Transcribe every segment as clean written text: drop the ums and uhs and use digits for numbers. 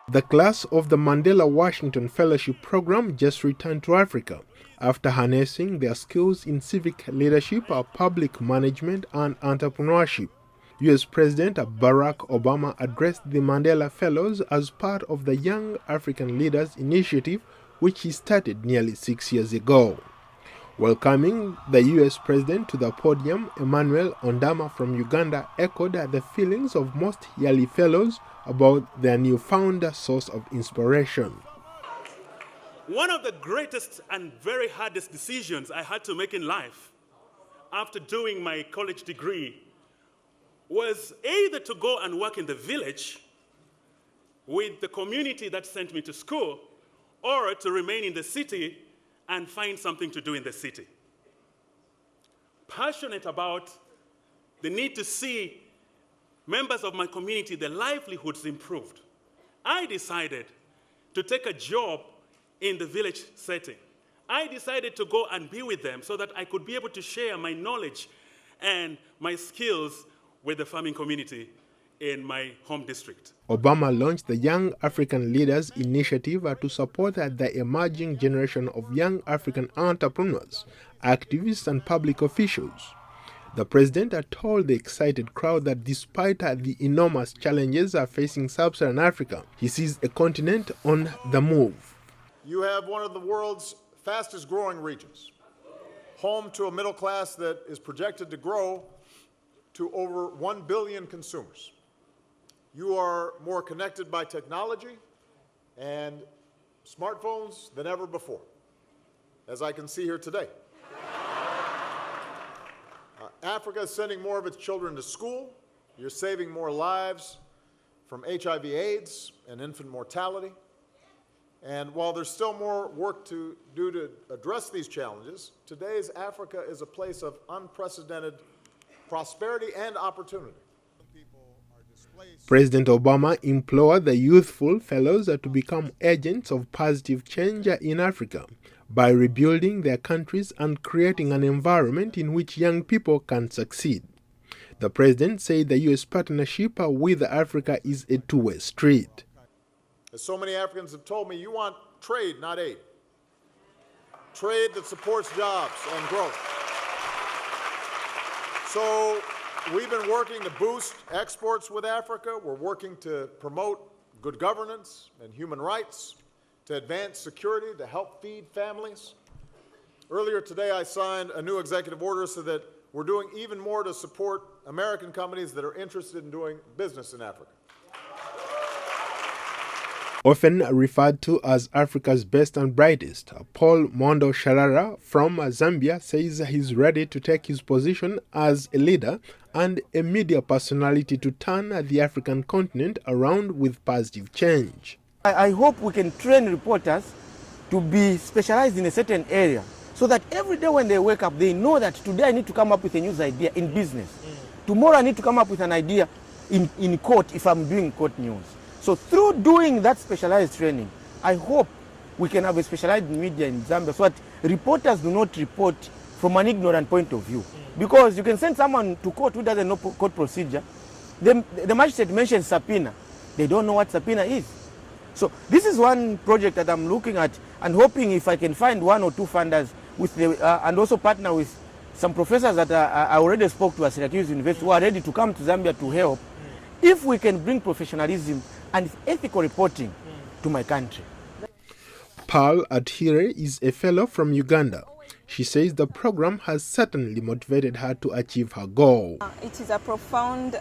The class of the Mandela Washington Fellowship program just returned to Africa after harnessing their skills in civic leadership, public management, and entrepreneurship. U.S. President Barack Obama addressed the Mandela Fellows as part of the Young African Leaders Initiative, which he started nearly 6 years ago. Welcoming the U.S. President to the podium, Emmanuel Odama from Uganda echoed the feelings of most Yali Fellows about their newfound source of inspiration. One of the greatest and very hardest decisions I had to make in life after doing my college degree was either to go and work in the village with the community that sent me to school, or to remain in the city and find something to do in the city. Passionate about the need to see members of my community, their livelihoods improved, I decided to take a job in the village setting. I decided to go and be with them so that I could be able to share my knowledge and my skills with the farming community in my home district. Obama launched the Young African Leaders Initiative to support the emerging generation of young African entrepreneurs, activists, and public officials. The president told the excited crowd that despite the enormous challenges facing sub-Saharan Africa, he sees a continent on the move. You have one of the world's fastest growing regions, home to a middle class that is projected to grow to over 1 billion consumers. You are more connected by technology and smartphones than ever before, as I can see here today. Africa is sending more of its children to school. You're saving more lives from HIV/AIDS and infant mortality. And while there's still more work to do to address these challenges, today's Africa is a place of unprecedented prosperity and opportunity. President Obama implored the youthful fellows to become agents of positive change in Africa by rebuilding their countries and creating an environment in which young people can succeed. The president said the U.S. partnership with Africa is a two-way street. As so many Africans have told me, you want trade, not aid. Trade that supports jobs and growth. So we've been working to boost exports with Africa. We're working to promote good governance and human rights, to advance security, to help feed families. Earlier today, I signed a new executive order so that we're doing even more to support American companies that are interested in doing business in Africa. Often referred to as Africa's best and brightest, Paul Mondo Shalala from Zambia says he's ready to take his position as a leader and a media personality to turn the African continent around with positive change. I hope we can train reporters to be specialized in a certain area so that every day when they wake up, they know that today I need to come up with a news idea in business. Tomorrow I need to come up with an idea in court if I'm doing court news. So through doing that specialized training, I hope we can have a specialized media in Zambia so that reporters do not report from an ignorant point of view. Because you can send someone to court who doesn't know court procedure. The magistrate mentions subpoena. They don't know what subpoena is. So this is one project that I'm looking at and hoping if I can find one or two funders with and also partner with some professors that I already spoke to at Syracuse University who are ready to come to Zambia to help. If we can bring professionalism and ethical reporting to my country. Pearl Atuhaire is a fellow from Uganda. She says the program has certainly motivated her to achieve her goal. It is a profound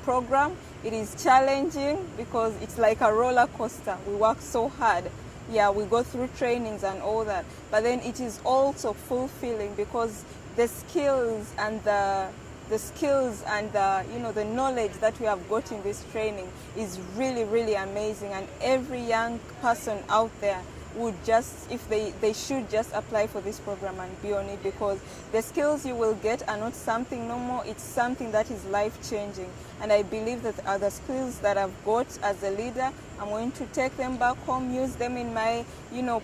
program. It is challenging because it's like a roller coaster. We work so hard. Yeah, we go through trainings and all that. But then it is also fulfilling because the skills and the the knowledge that we have got in this training is really, really amazing. And every young person out there would just, if they should just apply for this program and be on it, because the skills you will get are not something normal, it's something that is life-changing. And I believe that the skills that I've got as a leader, I'm going to take them back home, use them in my,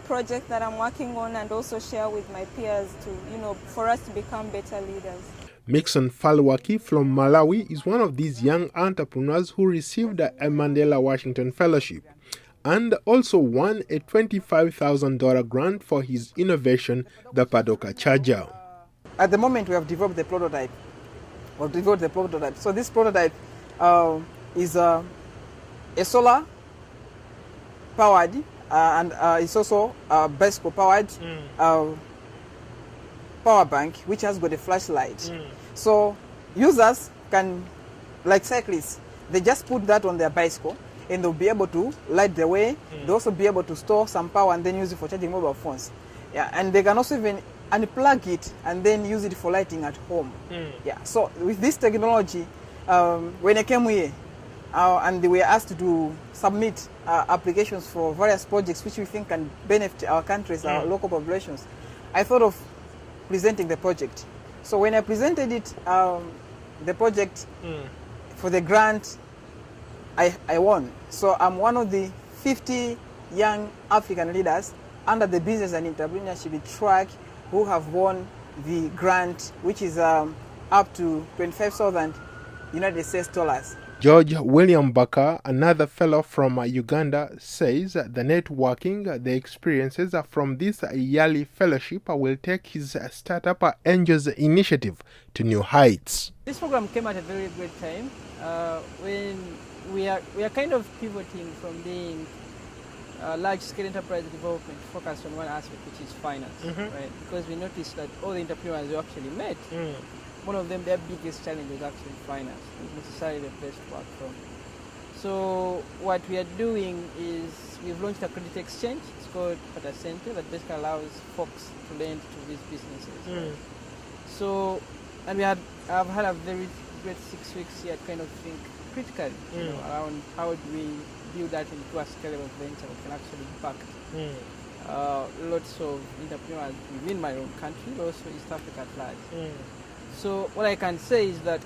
project that I'm working on, and also share with my peers to, for us to become better leaders. Mixon Faluweki from Malawi is one of these young entrepreneurs who received a Mandela Washington Fellowship. and also won a $25,000 grant for his innovation, the Padoka Charger. At the moment, we have developed the prototype. So this prototype is a solar powered and it's also a bicycle powered power bank which has got a flashlight. So users can, like cyclists, they just put that on their bicycle and they'll be able to light the way. They'll also be able to store some power and then use it for charging mobile phones. Yeah, and they can also even unplug it and then use it for lighting at home. Yeah, so with this technology, when I came here and they were asked to submit applications for various projects which we think can benefit our countries, our local populations, I thought of presenting the project. So when I presented it, the project for the grant, I won. So I'm one of the 50 young African leaders under the business and entrepreneurship track who have won the grant, which is up to 25,000 United States dollars. George William Bakka, another fellow from Uganda, says the networking, the experiences from this Yali Fellowship will take his startup Angels initiative to new heights. This program came at a very great time when we are kind of pivoting from being large-scale enterprise development focused on one aspect, which is finance, right? Because we noticed that all the entrepreneurs we actually met, one of them, their biggest challenge was actually finance, not necessarily the place to work from. So what we are doing is we've launched a credit exchange. It's called Pata Center, that basically allows folks to lend to these businesses. Right? So, and I've had a very great 6 weeks here to kind of think critically, you know, around how do we build that into a scalable venture that can actually impact lots of entrepreneurs within my own country, but also East Africa at large. So what I can say is that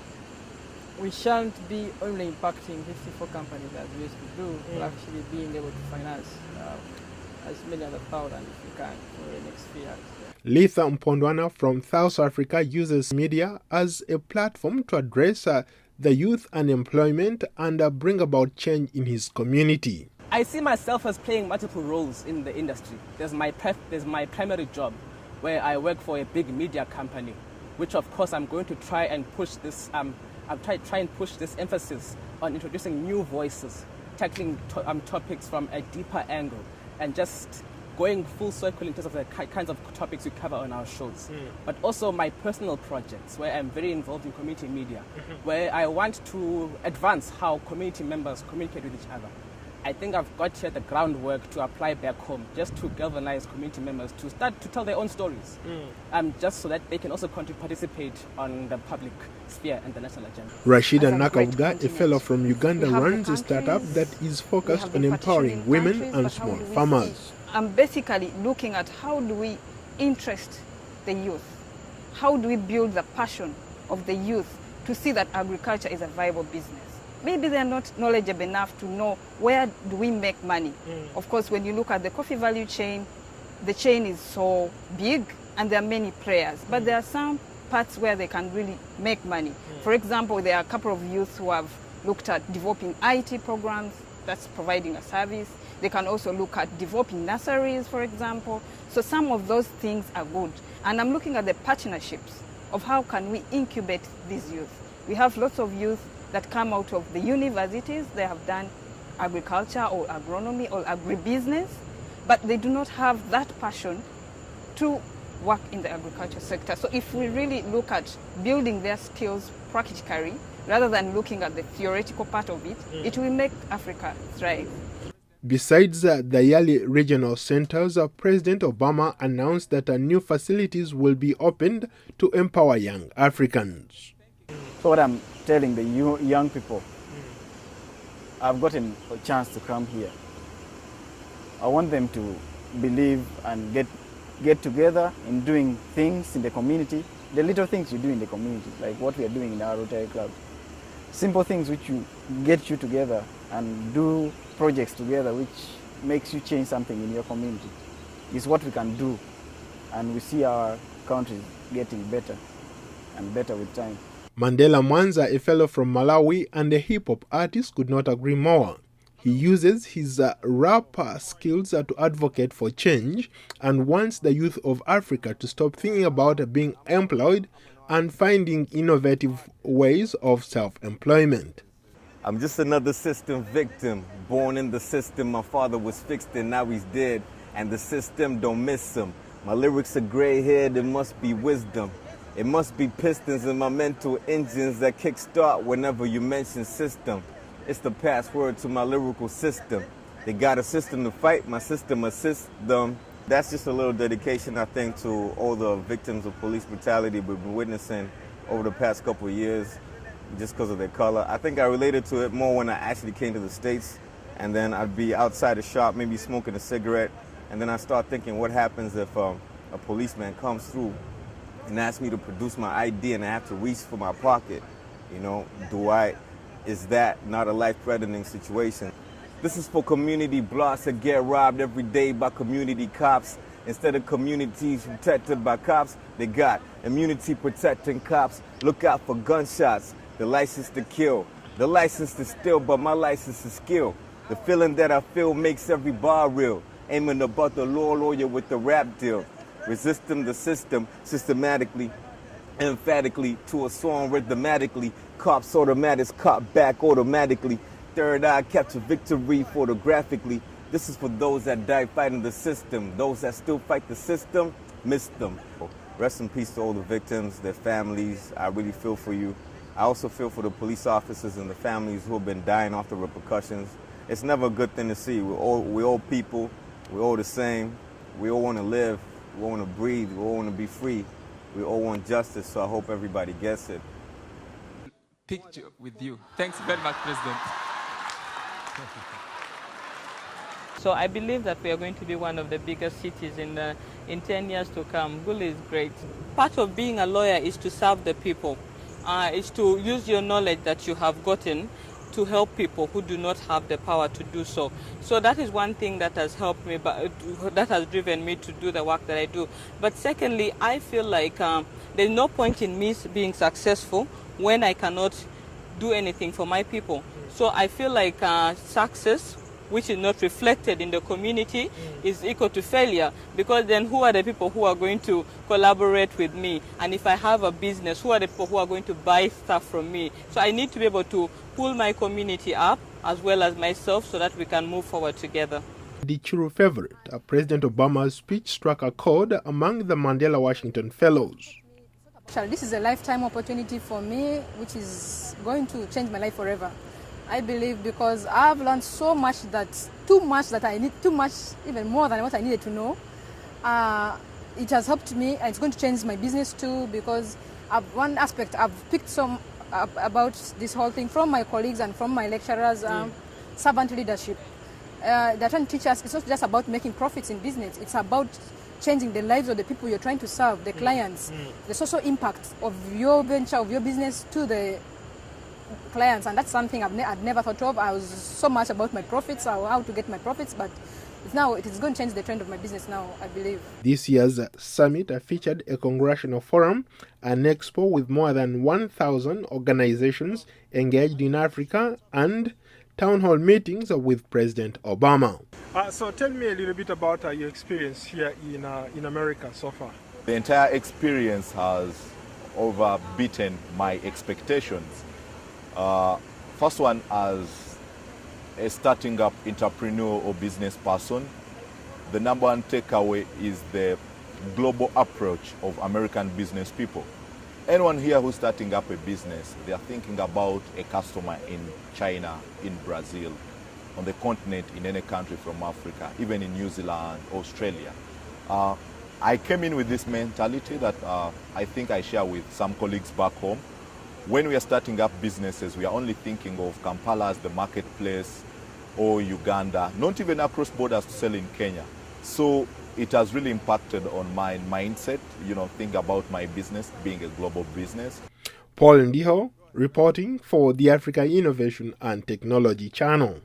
we shan't be only impacting 54 companies as we used to do, but actually being able to finance as many other thousands if we can for the next few years. Litha Mpondwana from South Africa uses media as a platform to address the youth unemployment and bring about change in his community. I see myself as playing multiple roles in the industry. There's my primary job where I work for a big media company, which of course I'm going to try and push this, try and push this emphasis on introducing new voices, tackling topics from a deeper angle, and just going full circle in terms of the kinds of topics we cover on our shows. But also my personal projects where I'm very involved in community media, where I want to advance how community members communicate with each other. I think I've got here the groundwork to apply back home, just to galvanize community members to start to tell their own stories, just so that they can also participate on the public sphere and the national agenda. Rashida Nakabuga, a fellow from Uganda, runs a startup that is focused on empowering women and small farmers. I'm basically looking at how do we interest the youth? How do we build the passion of the youth to see that agriculture is a viable business? Maybe they're not knowledgeable enough to know where do we make money. Of course, when you look at the coffee value chain, the chain is so big and there are many players, but there are some parts where they can really make money. For example, there are a couple of youth who have looked at developing IT programs, that's providing a service. They can also look at developing nurseries, for example. So some of those things are good. And I'm looking at the partnerships of how can we incubate these youth. We have lots of youth that come out of the universities. They have done agriculture or agronomy or agribusiness, but they do not have that passion to work in the agriculture sector. So if we really look at building their skills practically, rather than looking at the theoretical part of it, it will make Africa thrive. Besides the Yali regional centers, President Obama announced that new facilities will be opened to empower young Africans. So what I'm telling the young people, I've gotten a chance to come here. I want them to believe and get together in doing things in the community, the little things you do in the community, like what we are doing in our Rotary Club. Simple things which you get you together and do projects together which makes you change something in your community is what we can do, and we see our country getting better and better with time. Mandela Mwanza, a fellow from Malawi and a hip-hop artist, could not agree more. He uses his rap skills to advocate for change and wants the youth of Africa to stop thinking about being employed and finding innovative ways of self-employment. I'm just another system victim, born in the system. My father was fixed and now he's dead, and the system don't miss him. My lyrics are gray-haired, it must be wisdom. It must be pistons in my mental engines that kickstart whenever you mention system. It's the password to my lyrical system. They got a system to fight, my system assists them. That's just a little dedication, I think, to all the victims of police brutality we've been witnessing over the past couple of years, just because of their color. I think I related to it more when I actually came to the States, and then I'd be outside the shop, maybe smoking a cigarette, and then I start thinking, what happens if a policeman comes through and asks me to produce my ID and I have to reach for my pocket? You know, is that not a life-threatening situation? This is for community blocks that get robbed every day by community cops. Instead of communities protected by cops, they got immunity protecting cops. Look out for gunshots, the license to kill, the license to steal, but my license is skill. The feeling that I feel makes every bar real. Aiming about the law lawyer with the rap deal. Resisting the system systematically, emphatically, to a song rhythmatically. Cops automatics, cop back automatically. Third eye capture victory photographically. This is for those that died fighting the system. Those that still fight the system, miss them. Rest in peace to all the victims, their families. I really feel for you. I also feel for the police officers and the families who have been dying off the repercussions. It's never a good thing to see. We're all people. We're all the same. We all want to live. We all want to breathe. We all want to be free. We all want justice, so I hope everybody gets it. Picture with you. Thanks very much, President. So I believe that we are going to be one of the biggest cities in 10 years to come. Gulu is great. Part of being a lawyer is to serve the people. Is to use your knowledge that you have gotten to help people who do not have the power to do so. So that is one thing that has helped me, that has driven me to do the work that I do. But secondly, I feel like there's no point in me being successful when I cannot do anything for my people. So I feel like success, which is not reflected in the community, is equal to failure, because then who are the people who are going to collaborate with me? And if I have a business, who are the people who are going to buy stuff from me? So I need to be able to pull my community up as well as myself so that we can move forward together. Driciru Favourite, President Obama's speech struck a chord among the Mandela Washington Fellows. This is a lifetime opportunity for me, which is going to change my life forever. I believe, because I've learned so much too much, even more than what I needed to know. It has helped me, and it's going to change my business too, because one aspect I've picked some about this whole thing from my colleagues and from my lecturers, servant leadership. They're trying to teach us it's not just about making profits in business, it's about changing the lives of the people you're trying to serve, the clients, the social impact of your venture, of your business to the clients. And that's something I'd never thought of. I was so much about my profits, how to get my profits, but now it is going to change the trend of my business now, I believe. This year's summit featured a congressional forum, an expo with more than 1,000 organizations engaged in Africa, and town hall meetings with President Obama. So tell me a little bit about your experience here in America so far. The entire experience has overbeaten my expectations. First one, as a starting up entrepreneur or business person, the number one takeaway is the global approach of American business people. Anyone here who's starting up a business, they are thinking about a customer in China, in Brazil, on the continent, in any country from Africa, even in New Zealand, Australia. I came in with this mentality that I think I share with some colleagues back home. When we are starting up businesses, we are only thinking of Kampala as the marketplace, or Uganda, not even across borders to sell in Kenya. So it has really impacted on my mindset, think about my business being a global business. Paul Ndiho reporting for the Africa Innovation and Technology Channel.